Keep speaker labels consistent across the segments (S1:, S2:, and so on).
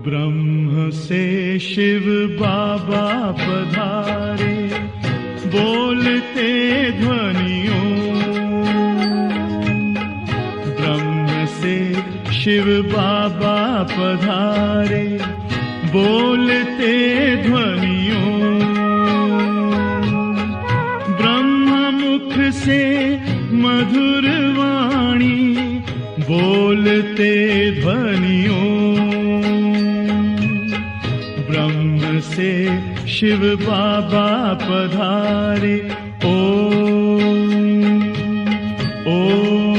S1: ब्रह्म से शिव बाबा पधारे, बोलते ध्वनियों। ब्रह्म से शिव बाबा पधारे, बोलते ध्वनियों। ब्रह्म मुख से मधुर वाणी, बोलते ध्वनियों। ब्रह्म से शिव बाबा पधारे, ओम ओम।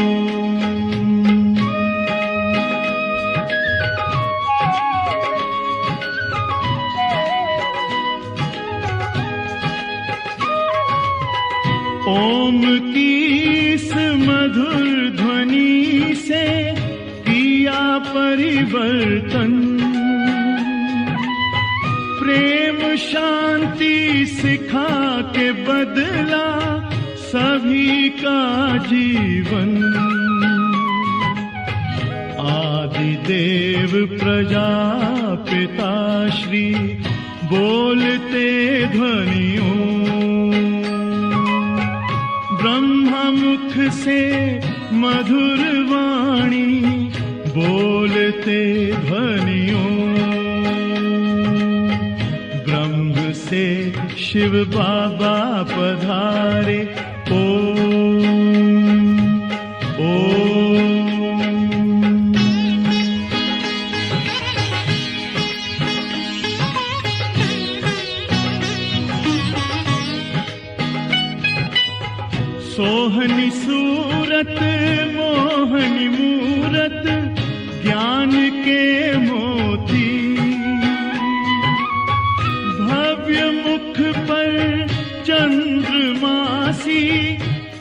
S1: ओम की इस मधुर ध्वनि से किया परिवर्तन। प्रेम शांति सिखा के बदला सभी का जीवन। आदि देव प्रजापिता श्री, बोलते ध्वनियों। ब्रह्म मुख से मधुर वाणी, बोलते ध्वनियों। ब्रह्म से शिव बाबा पधारे, ओम ओम। सोहनी सूरत मोहनी मूरत, ज्ञान के मोती। भव्य मुख पर चंद्रमासी,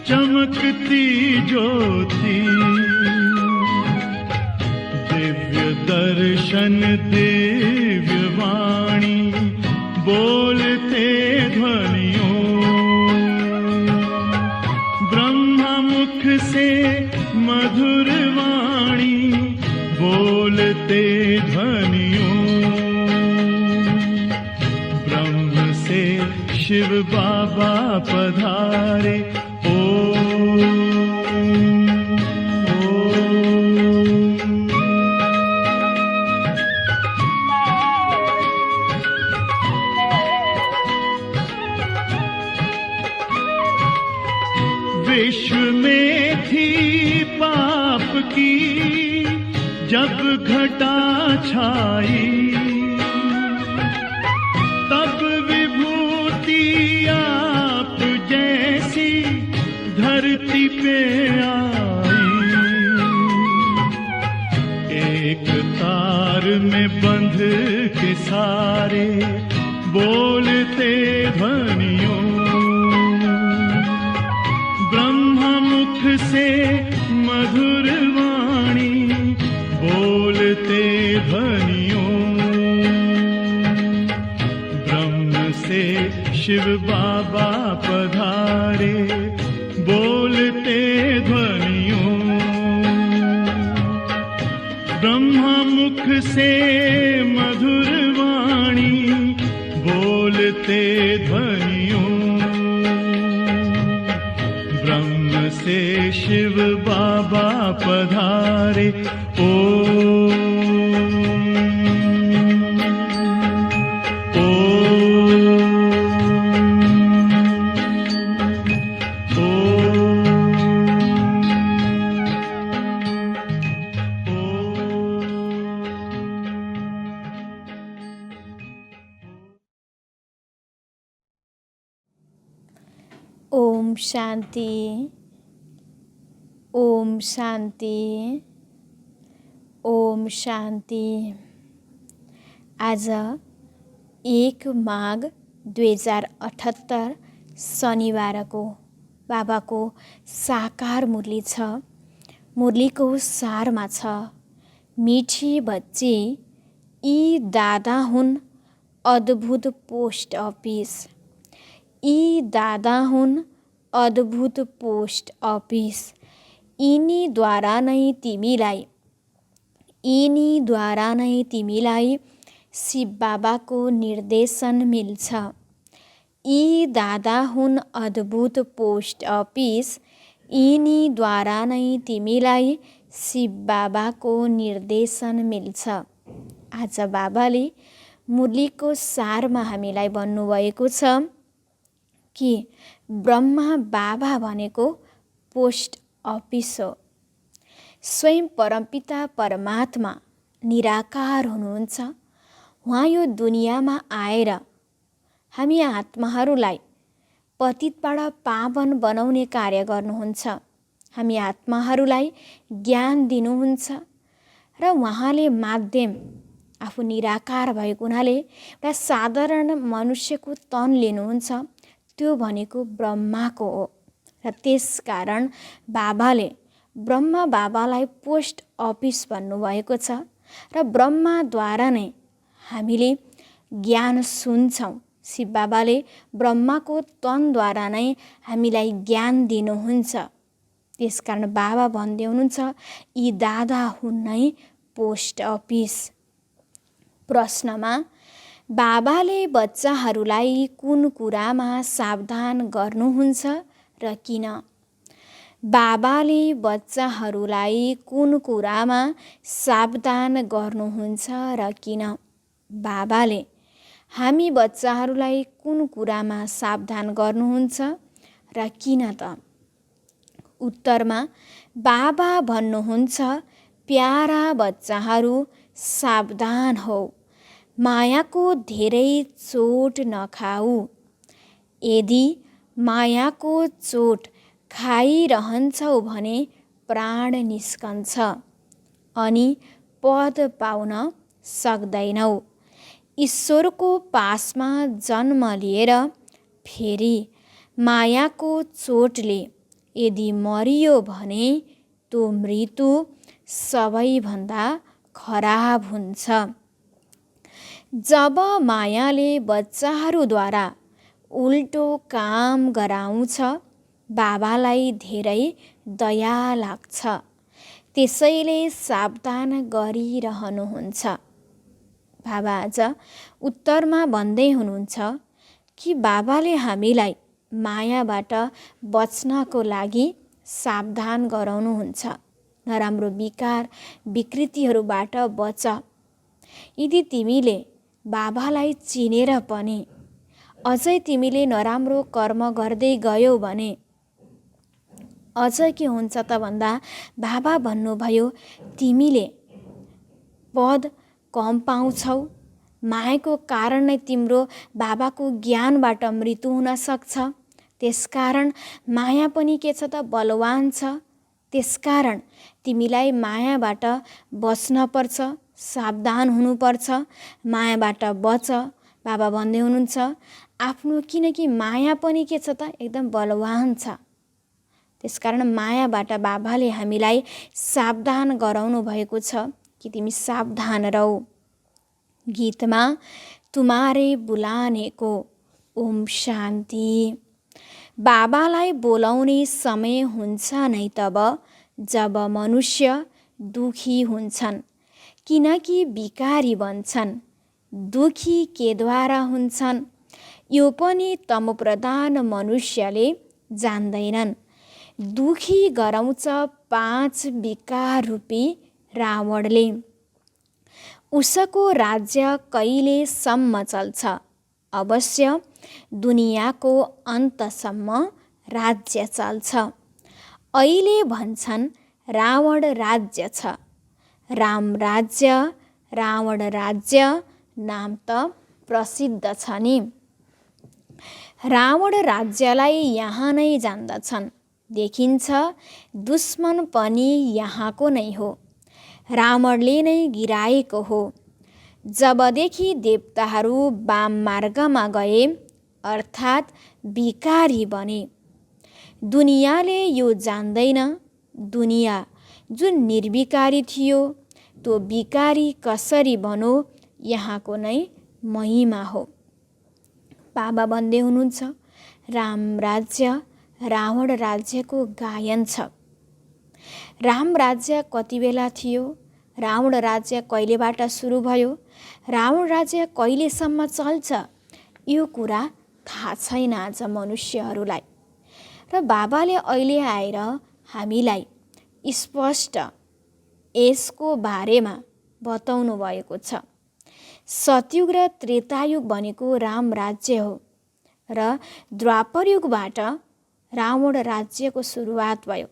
S1: चमकती ज्योति। दिव्य दर्शन दिव्य वाणी, बोलते ध्वनियों। मुख से मधुर वाणी, बोलते ध्वनियों। ब्रह्म से शिव बाबा पधारे, ओम ओम। विश्व में थी पाप की जब घटा छाई, तब विभूति आप जैसी धरती पे आई। एक तार में बंध के सारे, बोलते ध्वनियों। मुख से मधुर वाणी, बोलते ध्वनियों। ब्रह्म से शिव बाबा पधारे, बोलते ध्वनियों। ब्रह्म मुख से मधुर वाणी, बोलते ध्वनियों। ब्रह्म से शिव बाबा पधारे, ओम ओम
S2: ओम शांति, ओम शांति, ओम शांति। आज 1 माघ 2078 शनिबारको बाबाको साकार मुरली छ। मुरलीको सारमा छ, मिठी बच्ची यी दादा हुन् अद्भुत पोस्ट अफिस। यी दादा हुन् अद्भुत पोस्ट अफिस। यिनीद्वारा नै तिमीलाई शिव बाबाको निर्देशन मिल्छ। यी दादा हुन् अद्भुत पोस्ट अफिस। यिनीद्वारा नै तिमीलाई शिव बाबाको निर्देशन मिल्छ। आज बाबाले मुरलीको सारमा हामीलाई भन्नुभएको छ कि ब्रह्मा बाबा भनेको पोस्ट अफिस हो। स्वयं परमपिता परमात्मा निराकार हुनुहुन्छ। उहाँ यो दुनियाँमा आएर हामी आत्माहरूलाई पतितबाट पावन बनाउने कार्य गर्नुहुन्छ। हामी आत्माहरूलाई ज्ञान दिनुहुन्छ र उहाँले माध्यम आफू निराकार भएको हुनाले एउटा साधारण मनुष्यको तन लिनुहुन्छ। त्यो भनेको ब्रह्माको हो र त्यसकारण बाबाले ब्रह्मा बाबालाई पोस्ट अफिस भन्नुभएको छ र ब्रह्माद्वारा नै हामीले ज्ञान सुन्छौँ। शिव बाबाले ब्रह्माको तनद्वारा नै हामीलाई ज्ञान दिनुहुन्छ। त्यसकारण बाबा भन्दै हुनुहुन्छ यी दादा हुन् नै पोस्ट अफिस। प्रश्नमा बाबाले बच्चाहरूलाई कुन कुरामा सावधान गर्नुहुन्छ र किन? बाबाले बच्चाहरूलाई कुन कुरामा सावधान गर्नुहुन्छ र किन? बाबाले हामी बच्चाहरूलाई कुन कुरामा सावधान गर्नुहुन्छ र किन त? उत्तरमा बाबा भन्नुहुन्छ प्यारा बच्चाहरू सावधान हो, मायाको धेरै चोट नखाऊ। यदि मायाको चोट खाइरहन्छौ भने प्राण निस्कन्छ अनि पद पाउन सक्दैनौ। ईश्वरको पासमा जन्म लिएर फेरि मायाको चोटले यदि मरियो भने त्यो मृत्यु सबैभन्दा खराब हुन्छ। जब मायाले बच्चाहरूद्वारा उल्टो काम गराउँछ बाबालाई धेरै दया लाग्छ। त्यसैले सावधान गरिरहनुहुन्छ। बाबा आज उत्तरमा भन्दै हुनुहुन्छ कि बाबाले हामीलाई मायाबाट बच्नको लागि सावधान गराउनुहुन्छ। नराम्रो विकार विकृतिहरूबाट बच। यदि तिमीले बाबालाई चिनेर पनि अझै तिमीले नराम्रो कर्म गर्दै गयौ भने अझ के हुन्छ त भन्दा बाबा भन्नुभयो तिमीले पद कम पाउँछौ। मायाको कारण नै तिम्रो बाबाको ज्ञानबाट मृत्यु हुन सक्छ। त्यसकारण माया पनि के छ त बलवान छ। त्यसकारण तिमीलाई मायाबाट बच्न पर्छ, सावधान हुनुपर्छ। मायाबाट बच। बाबा भन्दै हुनुहुन्छ आफ्नो, किनकि माया पनि के छ त एकदम बलवान छ। त्यसकारण मायाबाट बाबाले हामीलाई सावधान गराउनु भएको छ कि तिमी सावधान रहौ। गीतमा तुम्हारे बुलाने को ओम शान्ति। बाबालाई बोलाउने समय हुन्छ नै तब जब मनुष्य दुखी हुन्छन्, किनकि विकारी बन्छन्। दुखी केद्वारा हुन्छन् यो पनि तमोप्रधान मनुष्यले जान्दैनन्। दुखी गराउँछ 5 विकार रूपी रावणले। उसको राज्य कहिलेसम्म चल्छ? अवश्य दुनियाँको अन्तसम्म राज्य चल्छ। अहिले भन्छन् रावण राज्य छ। राम राज्य, रावण राज्य नाम त प्रसिद्ध छ नि। रावण राज्यलाई यहाँ नै जान्दछन्। देखिन्छ दुश्मन पनि यहाँको नै हो। रावणले नै गिराएको हो। जबदेखि देवताहरू वाम मार्गमा गए अर्थात् विकारी बने। दुनियाँले यो जान्दैन। दुनियाँ जुन निर्विकारी थियो त्यो विकारी कसरी बनो, यहाँको नै महिमा हो। बाबा भन्दै हुनुहुन्छ, राम राज्य रावण राज्यको गायन छ। राम राज्य कति बेला थियो, रावण राज्य कहिलेबाट सुरु भयो, रावण राज्य कहिलेसम्म चल्छ, यो कुरा थाहा छैन आज मनुष्यहरूलाई। र बाबाले अहिले आएर हामीलाई स्पष्ट यसको बारेमा बताउनु भएको छ। सतयुग र त्रेतायुग भनेको राम राज्य हो र द्वापर युगबाट रावण राज्यको सुरुवात भयो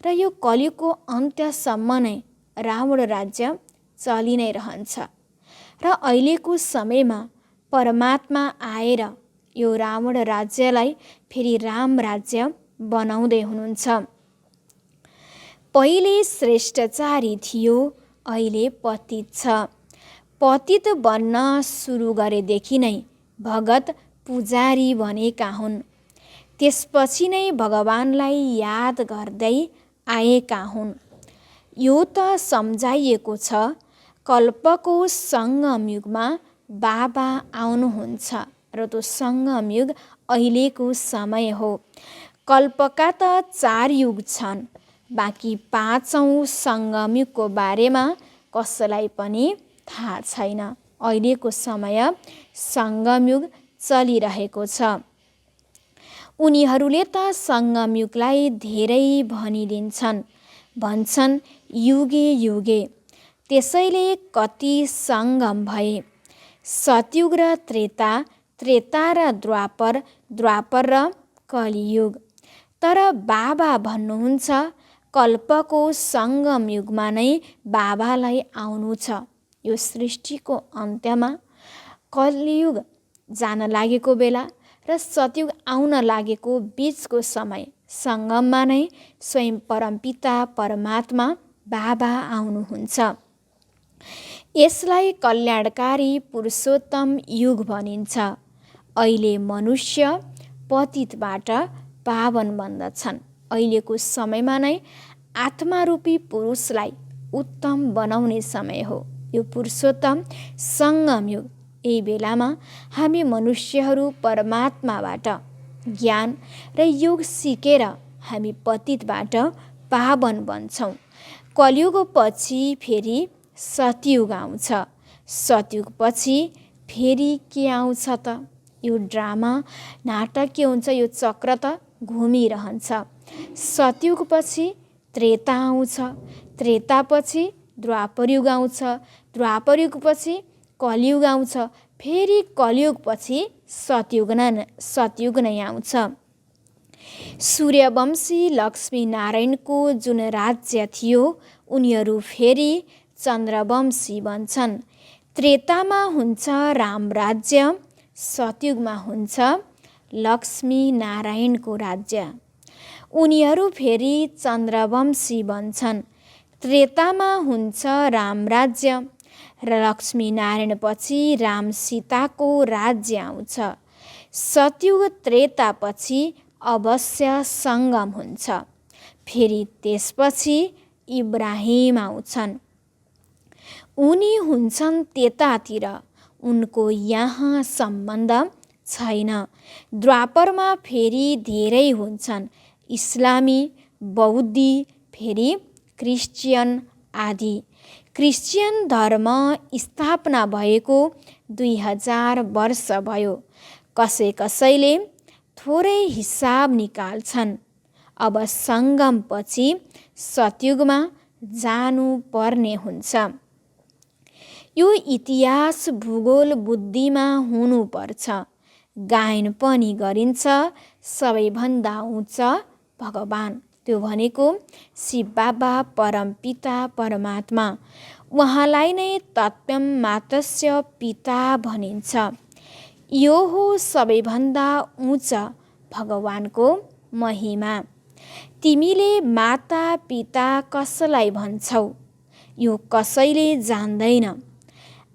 S2: र यो कलियुगको अन्त्यसम्म नै रावण राज्य चलि नै रहन्छ। र अहिलेको समयमा परमात्मा आएर यो रावण राज्यलाई फेरि राम राज्य बनाउँदै हुनुहुन्छ। पहिले श्रेष्ठचारी थियो, अहिले पतित छ। पतित बन्न सुरु गरेदेखि नै भगत पुजारी बनेका हुन्। त्यसपछि नै भगवानलाई याद गर्दै आएका हुन्। यो त सम्झाइएको छ, कल्पको सङ्गम युगमा बाबा आउनुहुन्छ र त्यो सङ्गम युग अहिलेको समय हो। कल्पका त 4 युग छन्, बाँकी 5औँ सङ्गम युगको बारेमा कसैलाई पनि थाहा छैन। अहिलेको समय सङ्गम युग चलिरहेको छ। उनीहरूले त सङ्गम युगलाई धेरै भनिदिन्छन्, भन्छन् युगे युगे। त्यसैले कति सङ्गम भए, सतयुग र त्रेता, त्रेता र द्वापर, द्वापर र कलियुग। तर बाबा भन्नुहुन्छ, कल्पको सङ्गम युगमा नै बाबालाई आउनु छ। यो सृष्टिको अन्त्यमा कलियुग जान लागेको बेला र सतयुग आउन लागेको बीचको समय सङ्गममा नै स्वयं परमपिता परमात्मा बाबा आउनुहुन्छ। यसलाई कल्याणकारी पुरुषोत्तम युग भनिन्छ। अहिले मनुष्य पतितबाट पावन बन्दछन्। अहिलेको समयमा नै आत्मारूपी पुरुषलाई उत्तम बनाउने समय हो। यो पुरुषोत्तम सङ्गम युग। यही बेलामा हामी मनुष्यहरू परमात्माबाट ज्ञान र योग सिकेर हामी पतितबाट पावन बन्छौँ। कलियुग पछि फेरि सतयुग आउँछ। सतयुग पछि फेरि के आउँछ त? यो ड्रामा नाटक के हुन्छ, यो चक्र त घुमिरहन्छ। सतयुग पछि त्रेता आउँछ, त्रेता पछि द्वापर युग आउँछ, द्वापर युग पछि कलियुग आउँछ, फेरि कलियुग पछि सतयुग नै आउँछ। सूर्यवंशी लक्ष्मीनारायणको जुन राज्य थियो, उनीहरू फेरि चन्द्रवंशी बन्छन्। त्रेतामा हुन्छ राम राज्य, सतयुगमा हुन्छ लक्ष्मीनारायणको राज्य। उनीहरू फेरि चन्द्रवंशी बन्छन्। त्रेतामा हुन्छ राम राज्य र लक्ष्मीनारायण पछि राम सीताको राज्य आउँछ। सतयुग त्रेता पछि अवश्य सङ्गम हुन्छ। फेरि त्यसपछि इब्राहिम आउँछन्। उनी हुन्छन् त्यतातिर, उनको यहाँ सम्बन्ध छैन। द्वापरमा फेरि धेरै हुन्छन्, इस्लामी, बौद्धी, फेरि क्रिस्चियन आदि। क्रिस्चियन धर्म स्थापना भएको 2000 वर्ष भयो। कसै कसैले थोरै हिसाब निकाल्छन्। अब सङ्गम पछि सतयुगमा जानु पर्ने हुन्छ। यो इतिहास भूगोल बुद्धिमा हुनुपर्छ। गायन पनि गरिन्छ, सबैभन्दा उच्च भगवान, त्यो भनेको शिव बाबा परमपिता परमात्मा। उहाँलाई नै तत्त्वं मातस्य पिता भनिन्छ। यो हो सबैभन्दा उच्च भगवानको महिमा। तिमीले माता पिता कसलाई भन्छौ, यो कसैले जान्दैन।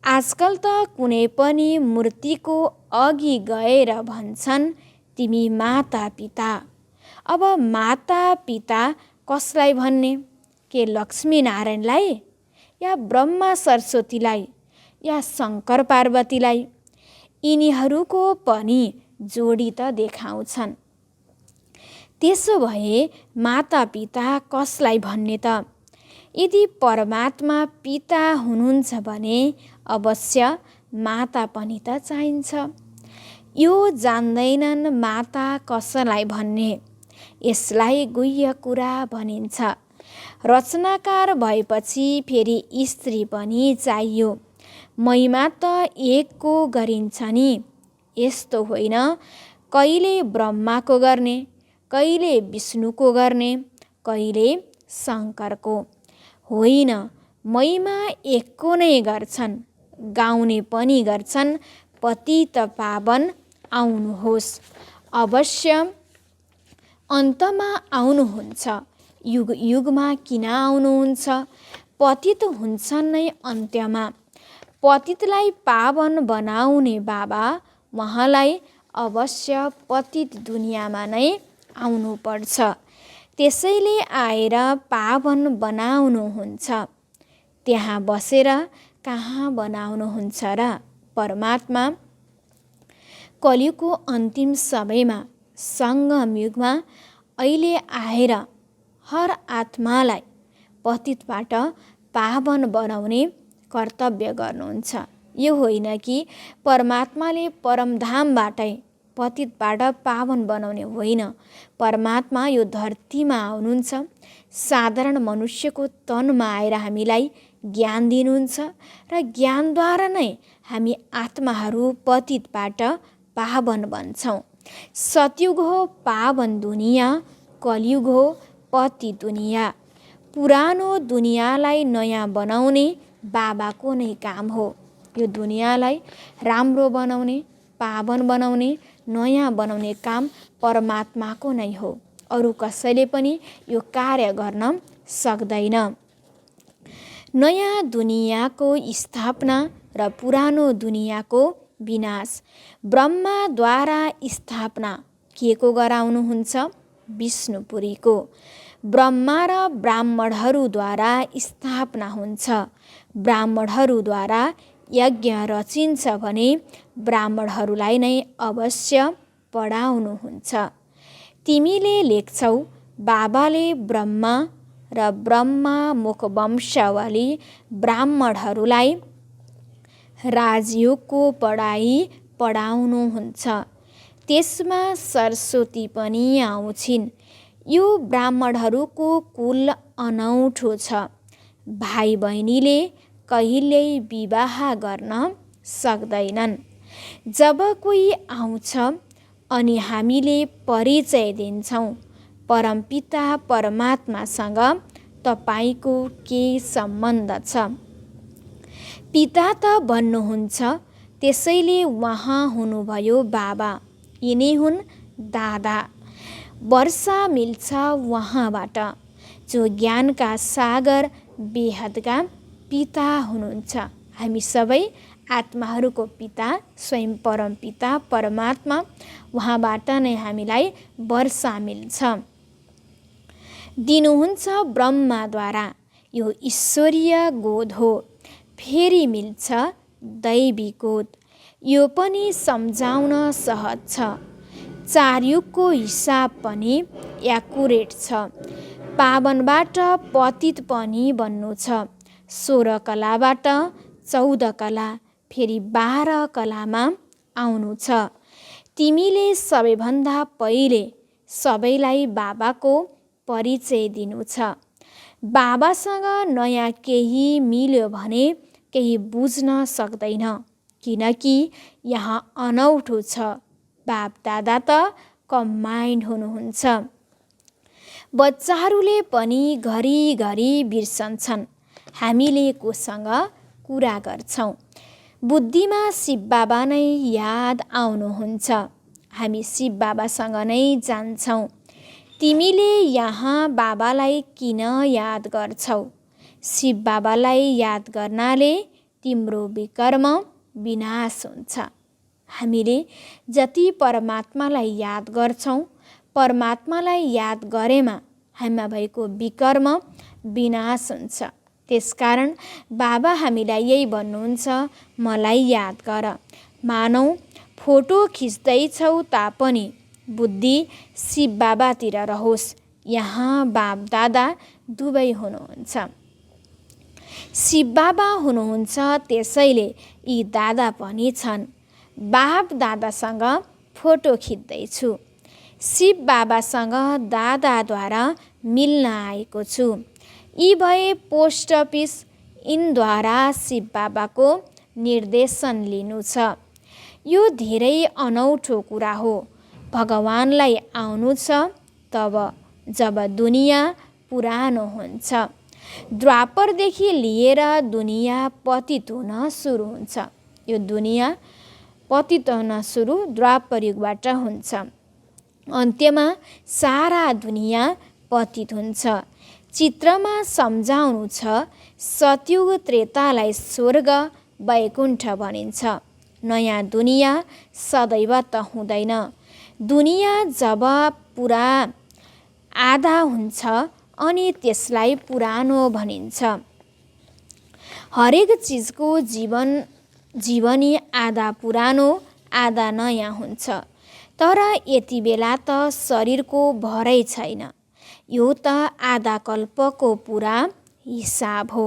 S2: आजकल त कुनै पनि मूर्तिको अघि गएर भन्छन्, तिमी माता पिता। अब माता पिता कसलाई भन्ने? के लक्ष्मीनारायणलाई या ब्रह्मा सरस्वतीलाई या शङ्कर पार्वतीलाई? यिनीहरूको पनि जोडी त देखाउँछन्। त्यसो भए मातापिता कसलाई भन्ने त? यदि परमात्मा पिता हुनुहुन्छ भने अवश्य माता पनि त चाहिन्छ। यो जान्दैनन् माता कसलाई भन्ने। यसलाई गुह्य कुरा भनिन्छ। रचनाकार भएपछि फेरि स्त्री पनि चाहियो। महिमा त एकको गरिन्छ नि। यस्तो होइन कहिले ब्रह्माको गर्ने, कहिले विष्णुको गर्ने, कहिले शङ्करको। होइन, महिमा एकको नै गर्छन्। गाउने पनि गर्छन्, पतित पावन आउनुहोस्। अवश्य अन्तमा आउनुहुन्छ। युग युगमा किन आउनुहुन्छ? पतित हुन्छन् नै अन्त्यमा। पतितलाई पावन बनाउने बाबा, उहाँलाई अवश्य पतित दुनियाँमा नै आउनुपर्छ। त्यसैले आएर पावन बनाउनुहुन्छ। त्यहाँ बसेर कहाँ बनाउनुहुन्छ र? परमात्मा कलियुगको अन्तिम समयमा सङ्गम युगमा अहिले आएर हर आत्मालाई पतितबाट पावन बनाउने कर्तव्य गर्नुहुन्छ। यो होइन कि परमात्माले परमधामबाटै पतितबाट पावन बनाउने होइन। परमात्मा यो धरतीमा आउनुहुन्छ, साधारण मनुष्यको तनमा आएर हामीलाई ज्ञान दिनुहुन्छ र ज्ञानद्वारा नै हामी आत्माहरू पतितबाट पावन बन्छौँ। सतयुग हो पावन दुनियाँ, कलियुग हो पति दुनियाँ। पुरानो दुनियाँलाई नयाँ बनाउने बाबाको नै काम हो। यो दुनियाँलाई राम्रो बनाउने, पावन बनाउने, नयाँ बनाउने काम परमात्माको नै हो। अरू कसैले पनि यो कार्य गर्न सक्दैन। नयाँ दुनियाँको स्थापना र पुरानो दुनियाँको विनाश ब्रह्माद्वारा स्थापना के को गराउनुहुन्छ? विष्णुपुरीको। ब्रह्मा र ब्राह्मणहरूद्वारा स्थापना हुन्छ। ब्राह्मणहरूद्वारा यज्ञ रचिन्छ भने ब्राह्मणहरूलाई नै अवश्य पढाउनुहुन्छ। तिमीले लेख्छौ बाबाले ब्रह्मा र ब्रह्मा मुख वंशावली ब्राह्मणहरूलाई राजयोगको पढाइ पढाउनुहुन्छ। त्यसमा सरस्वती पनि आउँछिन्। यो ब्राह्मणहरूको कुल अनौठो छ। भाइ बहिनीले कहिल्यै विवाह गर्न सक्दैनन्। जब कोही आउँछ अनि हामीले परिचय दिन्छौँ, परमपिता परमात्मासँग तपाईँको के सम्बन्ध छ? पिता त भन्नुहुन्छ, त्यसैले उहाँ हुनुभयो बाबा। यिनी हुन् दादा। वर्षा मिल्छ उहाँबाट, जो ज्ञानका सागर बेहदका पिता हुनुहुन्छ। हामी सबै आत्माहरूको पिता स्वयं परमपिता परमात्मा, उहाँबाट नै हामीलाई वर्षा मिल्छ। दिनुहुन्छ ब्रह्माद्वारा। यो ईश्वरीय गोद हो। फेरि मिल्छ दैवी गोद। यो पनि सम्झाउन सहज छ। चार युगको हिसाब पनि एक्युरेट छ। पावनबाट पतित पनि बन्नु छ। 16 कलाबाट 14 कला, फेरि 12 कलामा आउनु छ। तिमीले सबैभन्दा पहिले सबैलाई बाबाको परिचय दिनु छ। बाबासँग नयाँ केही मिल्यो भने केही बुझ्न सक्दैन, किनकि यहाँ अनौठो छ। बाप दादा त कम्बाइन्ड हुनुहुन्छ। बच्चाहरूले पनि घरिघरि बिर्सन्छन्। हामीले कोसँग कुरा गर्छौँ। बुद्धिमा शिव बाबा नै याद आउनुहुन्छ। हामी शिव बाबासँग नै जान्छौँ। तिमीले यहाँ बाबालाई किन याद गर्छौ? शिव बाबालाई याद गर्नाले तिम्रो विकर्म विनाश हुन्छ। हामीले जति परमात्मालाई याद गर्छौँ, परमात्मालाई याद गरेमा हामीमा भएको विकर्म विनाश हुन्छ। त्यसकारण बाबा हामीलाई यही भन्नुहुन्छ, मलाई याद गर। मानौ फोटो खिच्दैछौ तापनि बुद्धि शिव बाबातिर रहोस्। यहाँ बाप दादा दुवै हुनुहुन्छ। शिव बाबा हुनुहुन्छ, त्यसैले यी दादा पनि छन्। बाप दादासँग फोटो खिच्दैछु। शिव बाबासँग दादाद्वारा मिल्न आएको छु। यी भए पोस्ट अफिस, यिनद्वारा शिव बाबाको निर्देशन लिनु छ। यो धेरै अनौठो कुरा हो। भगवानलाई आउनु छ तब जब दुनियाँ पुरानो हुन्छ। द्वापरदेखि लिएर दुनियाँ पतित हुन सुरु हुन्छ। यो दुनियाँ पतित हुन सुरु द्वापर युगबाट हुन्छ। अन्त्यमा सारा दुनियाँ पतित हुन्छ। चित्रमा सम्झाउनु छ, सतयुग त्रेतालाई स्वर्ग वैकुण्ठ भनिन्छ। नयाँ दुनियाँ सदैव त हुँदैन। दुनियाँ जब पुरा आधा हुन्छ अनि त्यसलाई पुरानो भनिन्छ। हरेक चिजको जीवनी आधा पुरानो आधा नयाँ हुन्छ। तर यति बेला त शरीरको भरै छैन। यो त आधा कल्पको पुरा हिसाब हो।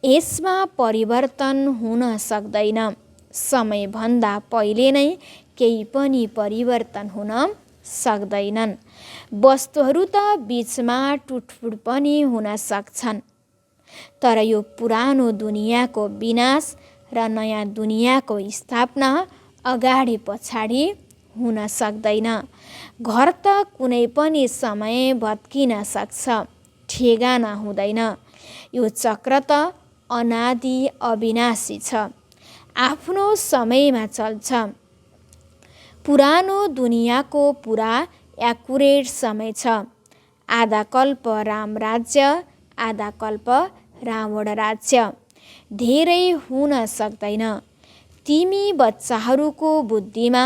S2: यसमा परिवर्तन हुन सक्दैन। समयभन्दा पहिले नै केही पनि परिवर्तन हुन सक्दैनन्। वस्तुहरू त बीचमा टुटफुट पनि हुन सक्छन्। तर यो पुरानो दुनियाँको विनाश र नयाँ दुनियाँको स्थापना अगाडि पछाडि हुन सक्दैन। घर त कुनै पनि समय भत्किन सक्छ, ठेगाना हुँदैन। यो चक्र त अनादि अविनाशी छ, आफ्नो समयमा चल्छ। पुरानो दुनियाँको पुरा एक्युरेट समय छ। आधा कल्प राम राज्य, आधा कल्प रावण राज्य। धेरै हुन सक्दैन। तिमी बच्चाहरूको बुद्धिमा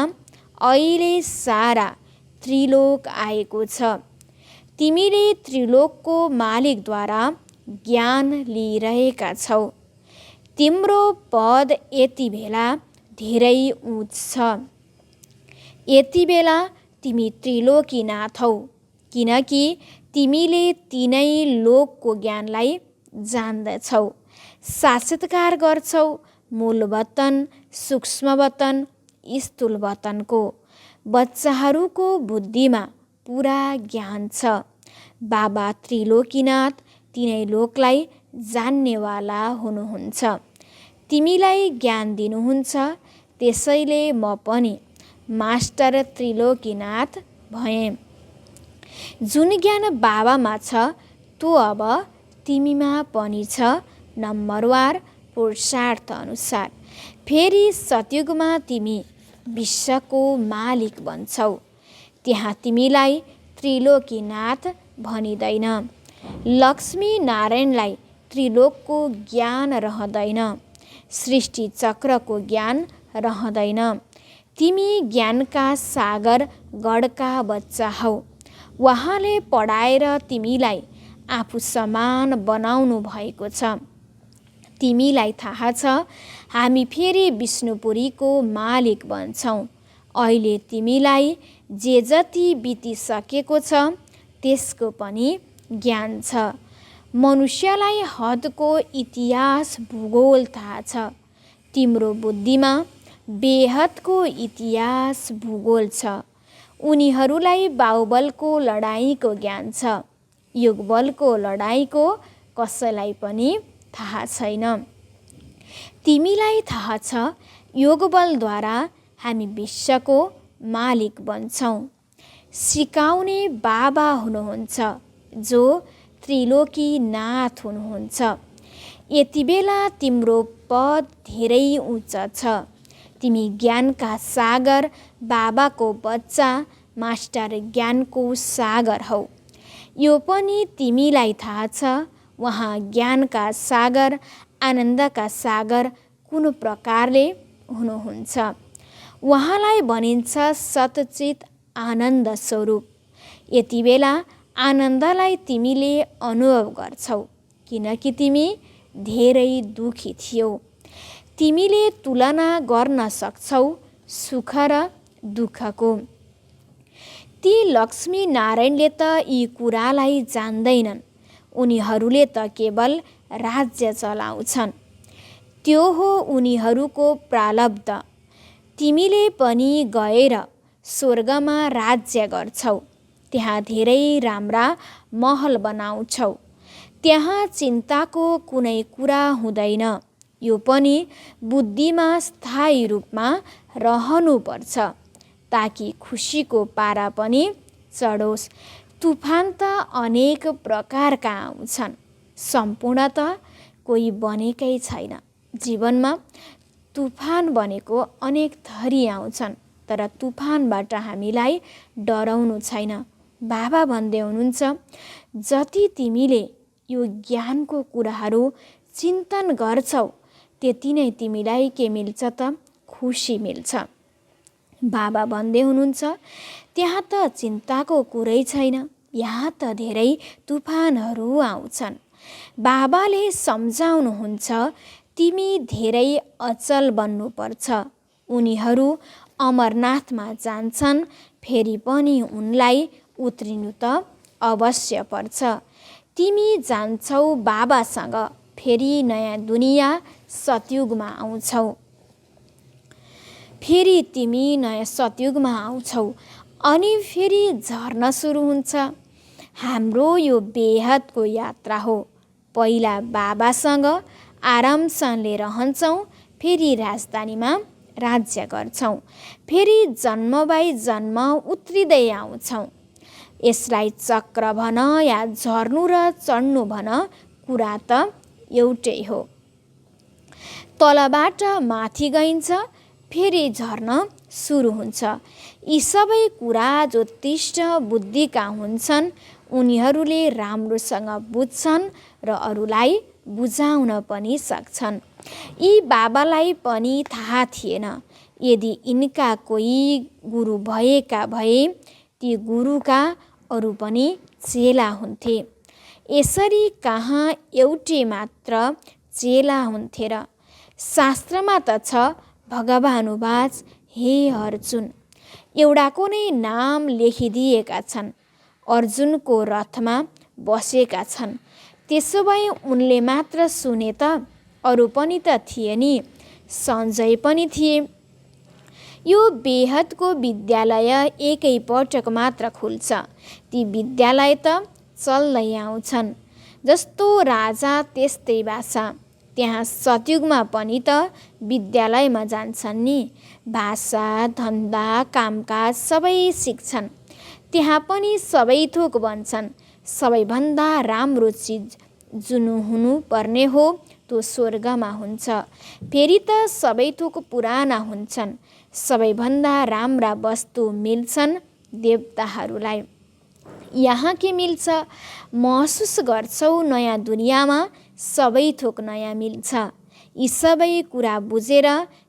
S2: अहिले सारा त्रिलोक आएको छ। तिमीले त्रिलोकको मालिकद्वारा ज्ञान लिइरहेका छौ। तिम्रो पद यति बेला धेरै उच्च छ। यति बेला तिमी त्रिलोकीनाथ हौ, किनकि तिमीले तीनै लोकको ज्ञानलाई जान्दछौ। साक्षात्कार गर्छौ मूल वतन, सूक्ष्म वतन, स्थूल वतनको। बच्चाहरूको बुद्धिमा पुरा ज्ञान छ। बाबा त्रिलोकीनाथ तीनै लोकलाई जान्नेवाला हुनुहुन्छ। तिमीलाई ज्ञान दिनुहुन्छ। त्यसैले म पनि मास्टर त्रिलोकीनाथ भएँ। जुन ज्ञान बाबामा छ त्यो अब तिमीमा पनि छ, नम्बरवार पुरुषार्थ अनुसार। फेरि सतयुगमा तिमी विश्वको मालिक बन्छौ। त्यहाँ तिमीलाई त्रिलोकीनाथ भनिँदैन। लक्ष्मी नारायणलाई त्रिलोकको ज्ञान रहँदैन। सृष्टि चक्रको ज्ञान रहँदैन। तिमी ज्ञानका सागर गढका बच्चा हौ। उहाँले पढाएर तिमीलाई आफू समान बनाउनु भएको छ। तिमीलाई थाहा छ, हामी फेरि विष्णुपुरीको मालिक बन्छौँ। अहिले तिमीलाई जे जति बितिसकेको छ त्यसको पनि ज्ञान छ। मनुष्यलाई हदको इतिहास भूगोल थाहा छ। तिम्रो बुद्धिमा बेहदको इतिहास भूगोल छ। उनीहरूलाई बाहुबलको लडाईँको ज्ञान छ। युगबलको लडाईँको कसैलाई पनि थाहा छैन। तिमीलाई थाहा छ, योगबलद्वारा हामी विश्वको मालिक बन्छौँ। सिकाउने बाबा हुनुहुन्छ, जो त्रिलोकीनाथ हुनुहुन्छ। यति बेला तिम्रो पद धेरै उच्च छ। तिमी ज्ञानका सागर, बाबाको बच्चा, मास्टर ज्ञानको सागर हौ। यो पनि तिमीलाई थाहा छ, उहाँ ज्ञानका सागर, आनन्दका सागर कुन प्रकारले हुनुहुन्छ। उहाँलाई भनिन्छ सतचित आनन्द स्वरूप। यति बेला आनन्दलाई तिमीले अनुभव गर्छौ, किनकि तिमी धेरै दुखी थियौ। तिमीले तुलना गर्न सक्छौ सुख र दुःखको। ती लक्ष्मीनारायणले त यी कुरालाई जान्दैनन्। उनीहरूले त केवल राज्य चलाउँछन्। त्यो हो उनीहरूको प्रारब्ध। तिमीले पनि गएर स्वर्गमा राज्य गर्छौ। त्यहाँ धेरै राम्रा महल बनाउँछौ। त्यहाँ चिन्ताको कुनै कुरा हुँदैन। यो पनि बुद्धिमा स्थायी रूपमा रहनुपर्छ, ताकि खुसीको पारा पनि चढोस्। तुफान त अनेक प्रकारका आउँछन्, सम्पूर्णतः कोही बनेकै छैन। जीवनमा तुफान बनेको अनेक थरी आउँछन्, तर तुफानबाट हामीलाई डराउनु छैन। बाबा भन्दै हुनुहुन्छ, जति तिमीले यो ज्ञानको कुराहरू चिन्तन गर्छौ, त्यति नै तिमीलाई के मिल्छ त? खुसी मिल्छ। बाबा भन्दै हुनुहुन्छ, त्यहाँ त चिन्ताको कुरै छैन, यहाँ त धेरै तुफानहरू आउँछन्। बाबाले सम्झाउनुहुन्छ, तिमी धेरै अचल बन्नुपर्छ। उनीहरू अमरनाथमा जान्छन्, फेरि पनि उनलाई उत्रिनु त अवश्य पर्छ। तिमी जान्छौ बाबासँग, फेरि नयाँ दुनियाँ सतयुगमा आउँछौ। फेरि तिमी नयाँ सतयुगमा आउँछौ अनि फेरि झर्न सुरु हुन्छ। हाम्रो यो बेहदको यात्रा हो। पहिला बाबासँग आरामसँगले रहन्छौँ, फेरि राजधानीमा राज्य गर्छौँ, फेरि जन्म बाई जन्म उत्रिँदै आउँछौँ। यसलाई चक्र भन या झर्नु र चढ्नु भन, कुरा त एउटै हो। तलबाट माथि गइन्छ, फेरि झर्न सुरु हुन्छ। यी सबै कुरा जो तीक्ष्ण बुद्धिका हुन्छन्, उनीहरूले राम्रोसँग बुझ्छन् र अरूलाई बुझाउन पनि सक्छन्। यी बाबालाई पनि थाहा थिएन। यदि यिनका कोही गुरु भएका भए ती गुरुका अरू पनि चेला हुन्थे। यसरी कहाँ एउटै मात्र चेला हुन्थे र? शास्त्रमा त छ, भगवानुवाच, हे अर्जुन, एउटाको नै नाम लेखिदिएका छन्। अर्जुनको रथमा बसेका छन्। त्यसो भए उनले मात्र सुने त? अरू पनि त थिए नि, सञ्जय पनि थिए। यो बेहदको विद्यालय एकै पटक मात्र खुल्छ। ती विद्यालय त चल्दै आउँछन्। जस्तो राजा त्यस्तै भाषा। त्यहाँ सतयुगमा पनि त विद्यालयमा जान्छन् नि। भाषा, धन्दा, कामकाज सबै सिक्छन्। त्यहाँ पनि सबै थोक बन्छन्। सबैभन्दा राम्रो चिज जुन हुनु पर्ने हो त्यो स्वर्गमा हुन्छ। फेरि त सबै थोक पुराना हुन्छन्। सबैभन्दा राम्रा वस्तु मिल्छन् देवताहरूलाई। यहाँ के मिल्छ? महसुस गर्छौ नयाँ दुनियाँमा सबै थोक नयाँ मिल्छ। यी सबै कुरा बुझेर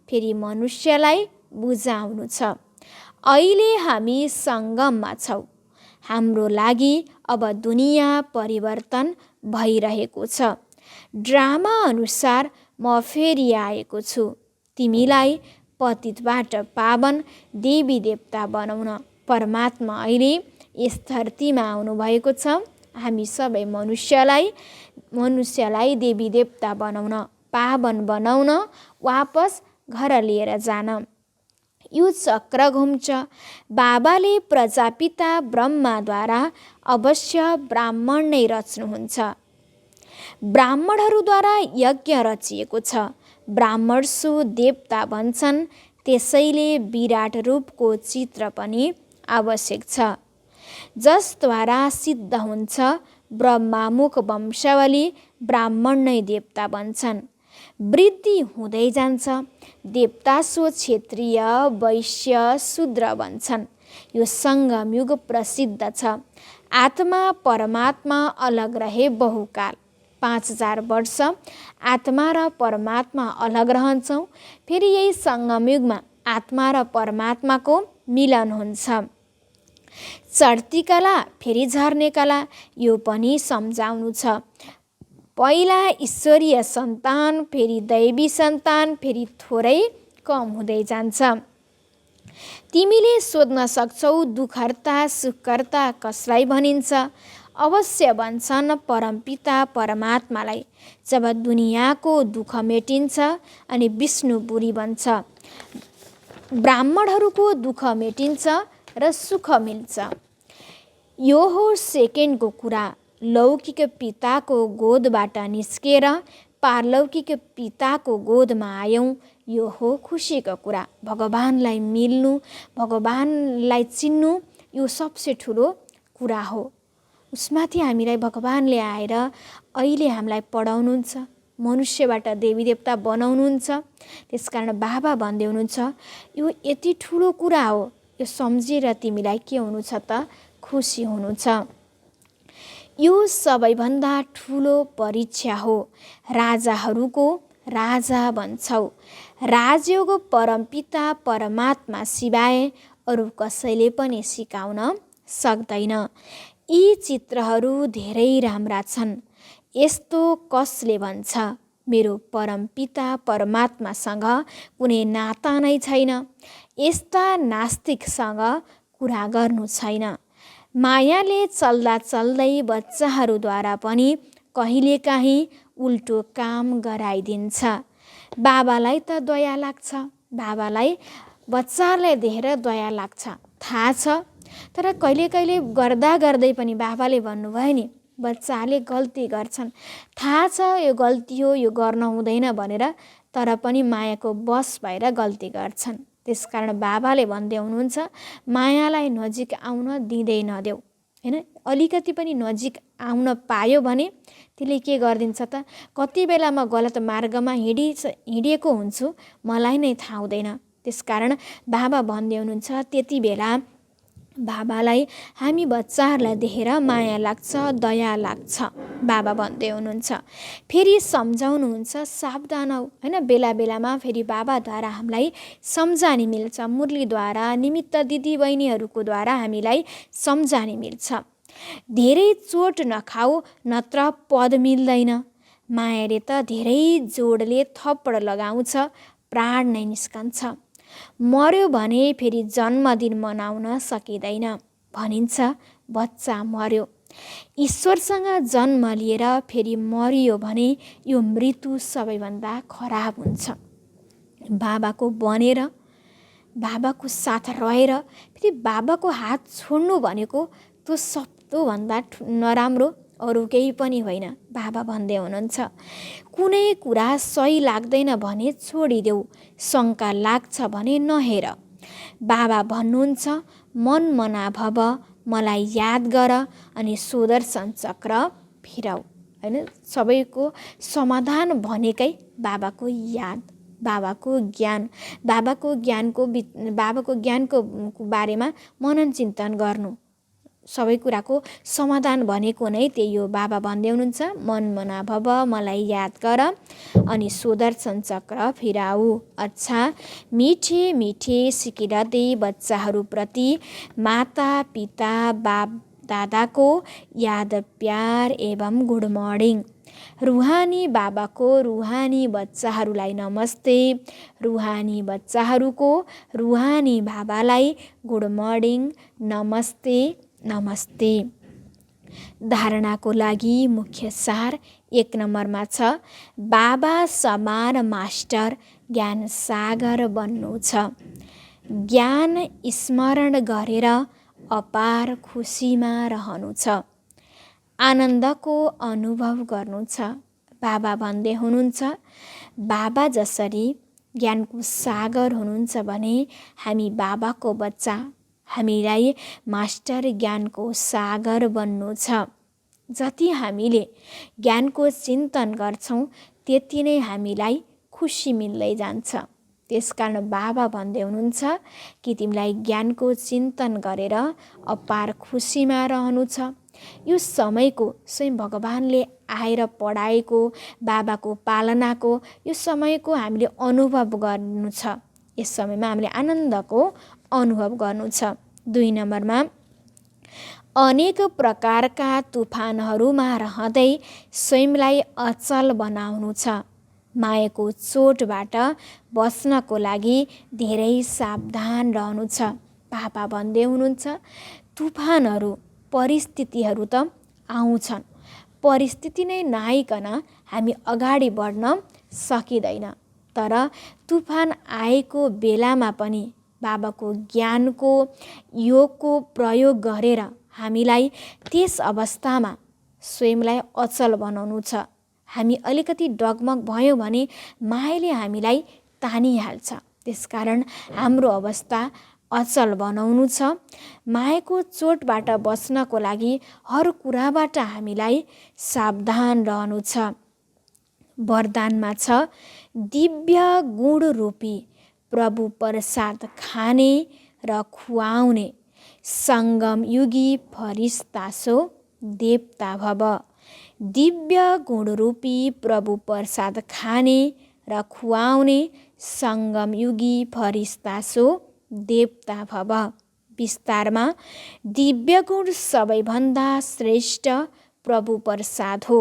S2: फेरि मनुष्यलाई बुझाउनु छ। अहिले हामी सङ्गममा छौँ। हाम्रो लागि अब दुनियाँ परिवर्तन भइरहेको छ। ड्रामा अनुसार म फेरि आएको छु, तिमीलाई पतितबाट पावन देवी देवता बनाउन। परमात्मा अहिले यस धरतीमा आउनुभएको छ। हामी सबै मनुष्यलाई देवी देवता बनाउन, पावन बनाउन, वापस घर लिएर जान। यो चक्र घुम्छ। बाबाले प्रजापिता ब्रह्माद्वारा अवश्य ब्राह्मण नै रच्नुहुन्छ। ब्राह्मणहरूद्वारा यज्ञ रचिएको छ। ब्राह्मणसु देवता भन्छन्। त्यसैले विराट रूपको चित्र पनि आवश्यक छ, जसद्वारा सिद्ध हुन्छ ब्रह्मामुख वंशावली ब्राह्मण नै देवता बन्छन्। वृद्धि हुँदै जान्छ। देवतासु क्षत्रिय, वैश्य, शूद्र बन्छन्। यो सङ्गमयुग प्रसिद्ध छ। आत्मा परमात्मा अलग रहे बहुकाल, 5000 वर्ष आत्मा र परमात्मा अलग रहन्छौँ। फेरि यही सङ्गमयुगमा आत्मा र परमात्माको मिलन हुन्छ। चढ्ती कला फेरि झर्ने कला यो पनि सम्झाउनु छ। पहिला ईश्वरीय सन्तान, फेरि दैवी सन्तान, फेरि थोरै कम हुँदै जान्छ। तिमीले सोध्न सक्छौ दुखहर्ता सुखकर्ता कसलाई भनिन्छ? अवश्य भन्छन् परमपिता परमात्मालाई। जब दुनियाँको दुःख मेटिन्छ अनि विष्णुपुरी बन्छ, ब्राह्मणहरूको दुःख मेटिन्छ र सुख मिल्छ। यो हो सेकेन्डको कुरा। लौकिक पिताको गोदबाट निस्केर पारलौकिक पिताको गोदमा आयौँ, यो हो खुसीको कुरा। भगवानलाई मिल्नु, भगवानलाई चिन्नु, यो सबसे ठुलो कुरा हो। उसमाथि हामीलाई भगवानले आएर अहिले हामीलाई पढाउनुहुन्छ, मनुष्यबाट देवी देवता बनाउनुहुन्छ। त्यसकारण बाबा भन्दै हुनुहुन्छ यो यति ठुलो कुरा हो, यो सम्झेर तिमीलाई के हुनु छ त? खुसी हुनु छ। यो सबैभन्दा ठुलो परीक्षा हो। राजाहरूको राजा बन्छौ। राजयोग परमपिता परमात्मा सिवाय अरू कसैले पनि सिकाउन सक्दैन। यी चित्रहरू धेरै राम्रा छन्। यस्तो कसले भन्छ मेरो परमपिता परमात्मासँग कुनै नाता नै छैन? यस्ता नास्तिकसँग कुरा गर्नु छैन। मायाले चल्दा चल्दै बच्चाहरूद्वारा पनि कहिलेकाहीँ उल्टो काम गराइदिन्छ। बाबालाई त दया लाग्छ, बाबालाई बच्चाहरूलाई देखेर दया लाग्छ, थाहा छ। तर कहिले कहिले गर्दा गर्दै पनि बाबाले भन्नुभयो नि बच्चाहरूले गल्ती गर्छन्, थाहा छ यो गल्ती हो, यो गर्न हुँदैन भनेर, तर पनि मायाको बस भएर गल्ती गर्छन्। त्यसकारण बाबाले भन्दै हुनुहुन्छ मायालाई नजिक आउन दिँदै नदेऊ, हैन? अलिकति पनि नजिक आउन पायो भने त्यसले के गरिदिन्छ त? कति बेला म गलत मार्गमा हिँडेको हुन्छु मलाई नै थाहा हुँदैन। त्यसकारण बाबा भन्दै हुनुहुन्छ त्यति बेला बाबालाई हामी बच्चाहरूलाई देखेर माया लाग्छ, दया लाग्छ, बाबा भन्दै हुनुहुन्छ। फेरि सम्झाउनुहुन्छ सावधान हौ, हैन? बेला बेलामा फेरि बाबाद्वारा हामीलाई सम्झानी मिल्छ, मुरलीद्वारा, निमित्त दिदी बहिनीहरूको द्वारा हामीलाई सम्झानी मिल्छ। धेरै चोट नखाऊ नत्र पद मिल्दैन। मायाले त धेरै जोडले थप्पड लगाउँछ, प्राण नै निस्कन्छ। मर्यो भने फेरि जन्मदिन मनाउन सकिँदैन। भनिन्छ बच्चा मर्यो, ईश्वरसँग जन्म लिएर फेरि मरियो भने यो मृत्यु सबैभन्दा खराब हुन्छ। बाबाको बनेर, बाबाको साथ रहेर फेरि बाबाको हात छोड्नु भनेको त्यो सबभन्दा नराम्रो अरू केही पनि होइन। बाबा भन्दै हुनुहुन्छ कुनै कुरा सही लाग्दैन भने छोडिदेऊ, शङ्का लाग्छ भने नहेर। बाबा भन्नुहुन्छ मन मना भव, मलाई याद गर अनि सुदर्शन चक्र फिराऊ, हैन? सबैको समाधान भनेकै बाबाको याद, बाबाको ज्ञान, बाबाको ज्ञानको बारेमा मनन चिन्तन गर्नु। सबै कुराको समाधान भनेको नै त्यही हो। बाबा भन्दै हुनुहुन्छ मन मना भव, मलाई याद गर अनि सुदर्शन चक्र फिराऊ। अच्छा, मिठे मिठे सिकिरहँदै बच्चाहरूप्रति माता पिता बाप दादाको याद प्यार एवं गुड मर्निङ। रुहानी बाबाको रुहानी बच्चाहरूलाई नमस्ते, रुहानी बच्चाहरूको रुहानी बाबालाई गुड मर्निङ, नमस्ते नमस्ते। धारणाको लागि मुख्य सार 1 नम्बरमा छ बाबा समान मास्टर ज्ञान सागर बन्नु छ। ज्ञान स्मरण गरेर अपार खुसीमा रहनु छ, आनन्दको अनुभव गर्नु छ। बाबा भन्दै हुनुहुन्छ बाबा जसरी ज्ञानको सागर हुनुहुन्छ भने हामी बाबाको बच्चा, हामीलाई मास्टर ज्ञानको सागर बन्नु छ। जति हामीले ज्ञानको चिन्तन गर्छौँ त्यति नै हामीलाई खुसी मिल्दै जान्छ। त्यसकारण बाबा भन्दै हुनुहुन्छ कि तिमीलाई ज्ञानको चिन्तन गरेर अपार खुसीमा रहनु छ। यो समयको स्वयं भगवानले आएर पढाएको, बाबाको पालनाको यो समयको हामीले अनुभव गर्नु छ। यस समयमा हामीले आनन्दको अनुभव गर्नु छ। 2 नम्बरमा अनेक प्रकारका तुफानहरूमा रहँदै स्वयंलाई अचल बनाउनु छ। मायाको चोटबाट बच्नको लागि धेरै सावधान रहनु छ। पापा भन्दै हुनुहुन्छ, तुफानहरू परिस्थितिहरू त आउँछन्, परिस्थिति नै नआइकन हामी अगाडि बढ्न सकिँदैन। तर तुफान आएको बेलामा पनि बाबाको ज्ञानको योगको प्रयोग गरेर हामीलाई त्यस अवस्थामा स्वयंलाई अचल बनाउनु छ। हामी अलिकति डगमग भयौँ भने मायाले हामीलाई तानिहाल्छ। त्यसकारण हाम्रो अवस्था अचल बनाउनु छ। मायाको चोटबाट बच्नको लागि हर कुराबाट हामीलाई सावधान रहनु छ। वरदानमा छ, दिव्य गुण रूपी प्रभु प्रसाद खाने र खुवाउने, सङ्गम युगी फरिस्ता सो देवता भव। दिव्य गुण रूपी प्रभु प्रसाद खाने र खुवाउने, सङ्गम युगी फरिस्ता सो देवता भव। विस्तारमा, दिव्य गुण सबैभन्दा श्रेष्ठ प्रभु प्रसाद हो।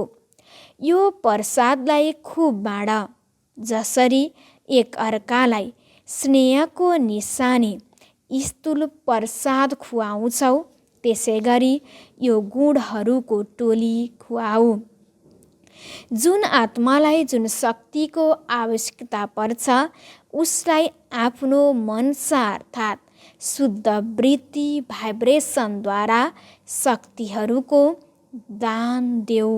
S2: यो प्रसादलाई खुब बाँड। जसरी एक अर्कालाई स्नेहको निशानी स्थूल प्रसाद खुवाउँछौ, त्यसै गरी यो गुणहरूको टोली खुवाऊ। जुन आत्मालाई जुन शक्तिको आवश्यकता पर्छ, उसलाई आफ्नो मनसा अर्थात् शुद्ध वृत्ति भाइब्रेसनद्वारा शक्तिहरूको दान देऊ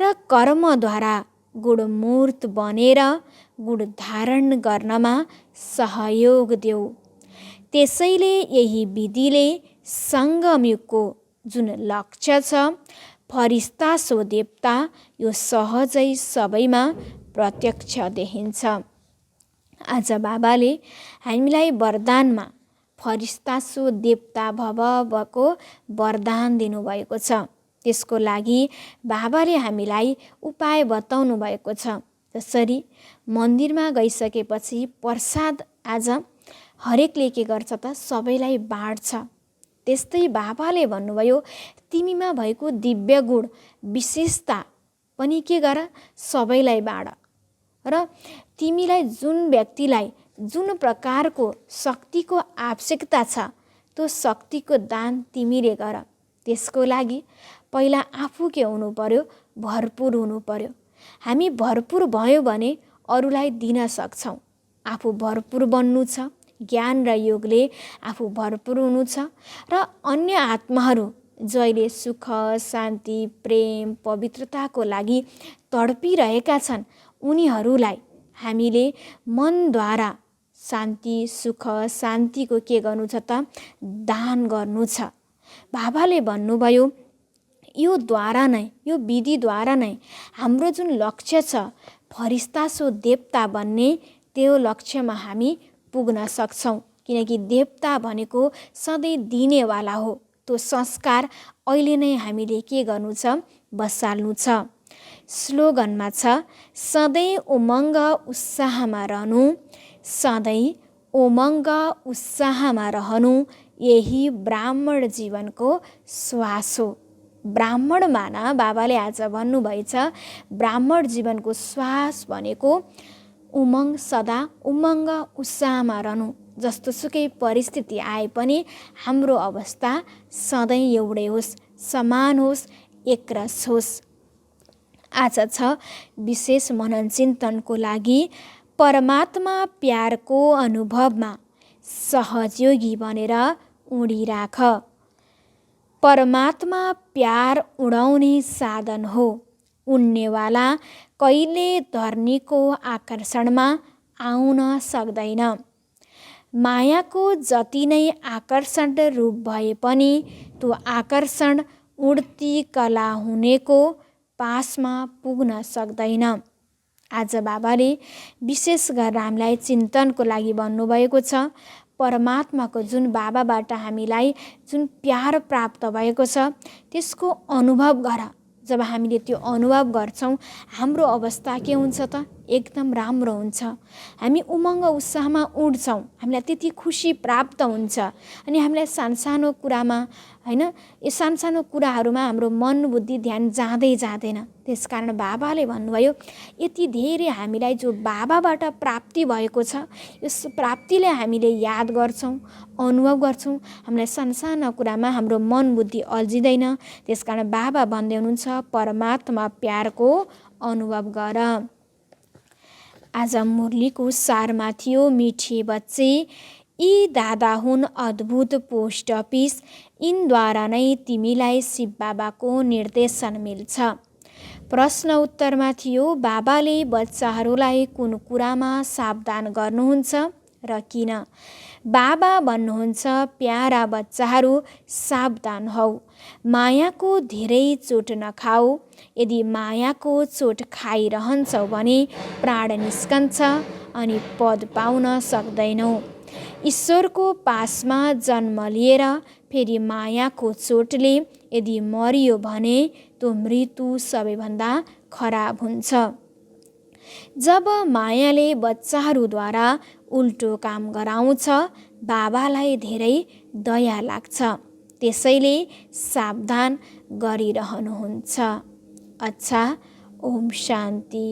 S2: र कर्मद्वारा गुणमूर्त बनेर गुण धारण गर्नमा सहयोग देऊ। त्यसैले यही विधिले सङ्गमयुगको जुन लक्ष्य छ, फरिस्ता सो देवता, यो सहजै सबैमा प्रत्यक्ष देखिन्छ। आज बाबाले हामीलाई वरदानमा फरिस्ता सो देवता भवको वरदान दिनुभएको छ। त्यसको लागि बाबाले हामीलाई उपाय बताउनु भएको छ। जसरी मन्दिरमा गइसकेपछि प्रसाद आज हरेकले के गर्छ त, सबैलाई बाँड्छ। त्यस्तै बाबाले भन्नुभयो, तिमीमा भएको दिव्य गुण विशेषता पनि के गर, सबैलाई बाँड। र तिमीलाई जुन व्यक्तिलाई जुन प्रकारको शक्तिको आवश्यकता छ, त्यो शक्तिको दान तिमीले गर। त्यसको लागि पहिला आफू के हुनु पर्यो, भरपुर हुनु पर्यो। हामी भरपुर भयौँ भने अरूलाई दिन सक्छौँ। आफू भरपुर बन्नु छ, ज्ञान र योगले आफू भरपुर हुनु छ। र अन्य आत्माहरू जहिले सुख, शान्ति, प्रेम, पवित्रताको लागि तडपिरहेका छन्, उनीहरूलाई हामीले मनद्वारा शान्ति, सुख, शान्तिको के गर्नु छ त, दान गर्नु छ। बाबाले भन्नुभयो, यो द्वारा नै, यो विधिद्वारा नै हाम्रो जुन लक्ष्य छ, फरिस्ता सो देवता बन्ने, त्यो लक्ष्यमा हामी पुग्न सक्छौँ। किनकि देवता भनेको सधैँ दिनेवाला हो। त्यो संस्कार अहिले नै हामीले के गर्नु छ, बसाल्नु छ। स्लोगनमा छ, सधैँ उमङ्ग उत्साहमा रहनु, सधैँ उमङ्ग उत्साहमा रहनु, यही ब्राह्मण जीवनको श्वास हो। ब्राह्मण माना बाबाले आज भन्नुभएछ, ब्राह्मण जीवनको श्वास भनेको उमङ्ग, सदा उमङ्ग उत्साहमा रहनु। जस्तो सुकै परिस्थिति आए पनि हाम्रो अवस्था सधैँ एउटै होस्, समान होस्, एकरस होस्। आज छ विशेष मनन चिन्तनको लागि परमात्मा प्यारको अनुभवमा सहयोगी बनेर उडिराख। परमात्मा प्यार उडाउने साधन हो। उड्नेवाला कहिले धर्नीको आकर्षणमा आउन सक्दैन। मायाको जति नै आकर्षण रूप भए पनि त्यो आकर्षण उड्ती कला हुनेको पासमा पुग्न सक्दैन। आज बाबाले विशेष गरेर हामीलाई चिन्तनको लागि भन्नुभएको छ, परमात्माको जुन बाबाबाट हामीलाई जुन प्यार प्राप्त भएको छ, त्यसको अनुभव गर। जब हामीले त्यो अनुभव गर्छौँ, हाम्रो अवस्था के हुन्छ त, एकदम राम्रो हुन्छ। हामी उमङ्ग उत्साहमा उड्छौँ, हामीलाई त्यति खुसी प्राप्त हुन्छ। अनि हामीलाई सानसानो कुरामा हैन। यो सानो कुराहरूमा हाम्रो मन बुद्धि ध्यान जाँदैन। त्यसकारण बाबाले भन्नुभयो यति धेरै हामीलाई जो बाबाबाट प्राप्ति भएको छ, यस प्राप्तिले हामीले याद गर्छौँ, अनुभव गर्छौँ। हामीलाई साना कुरामा हाम्रो मन बुद्धि अल्झिँदैन। त्यसकारण बाबा भन्दै हुनुहुन्छ परमात्मा प्यारको अनुभव गर। आज मुरलीको सारमा थियो मीठे बच्चे यी दादा हुन् अद्भुत पोस्ट अफिस, यिनद्वारा नै तिमीलाई शिव बाबाको निर्देशन मिल्छ। प्रश्न उत्तरमा थियो बाबाले बच्चाहरूलाई कुन कुरामा सावधान गर्नुहुन्छ र किन? बाबा भन्नुहुन्छ प्यारा बच्चाहरू सावधान हौ, मायाको धेरै चोट नखाऊ। यदि मायाको चोट खाइरहन्छौ भने प्राण निस्कन्छ अनि पद पाउन सक्दैनौ। ईश्वरको पासमा जन्म लिएर फेरि मायाको चोटले यदि मरियो भने त्यो मृत्यु सबैभन्दा खराब हुन्छ। जब मायाले बच्चाहरूद्वारा उल्टो काम गराउँछ बाबालाई धेरै दया लाग्छ, त्यसैले सावधान गरिरहनुहुन्छ। अच्छा, ओम शान्ति।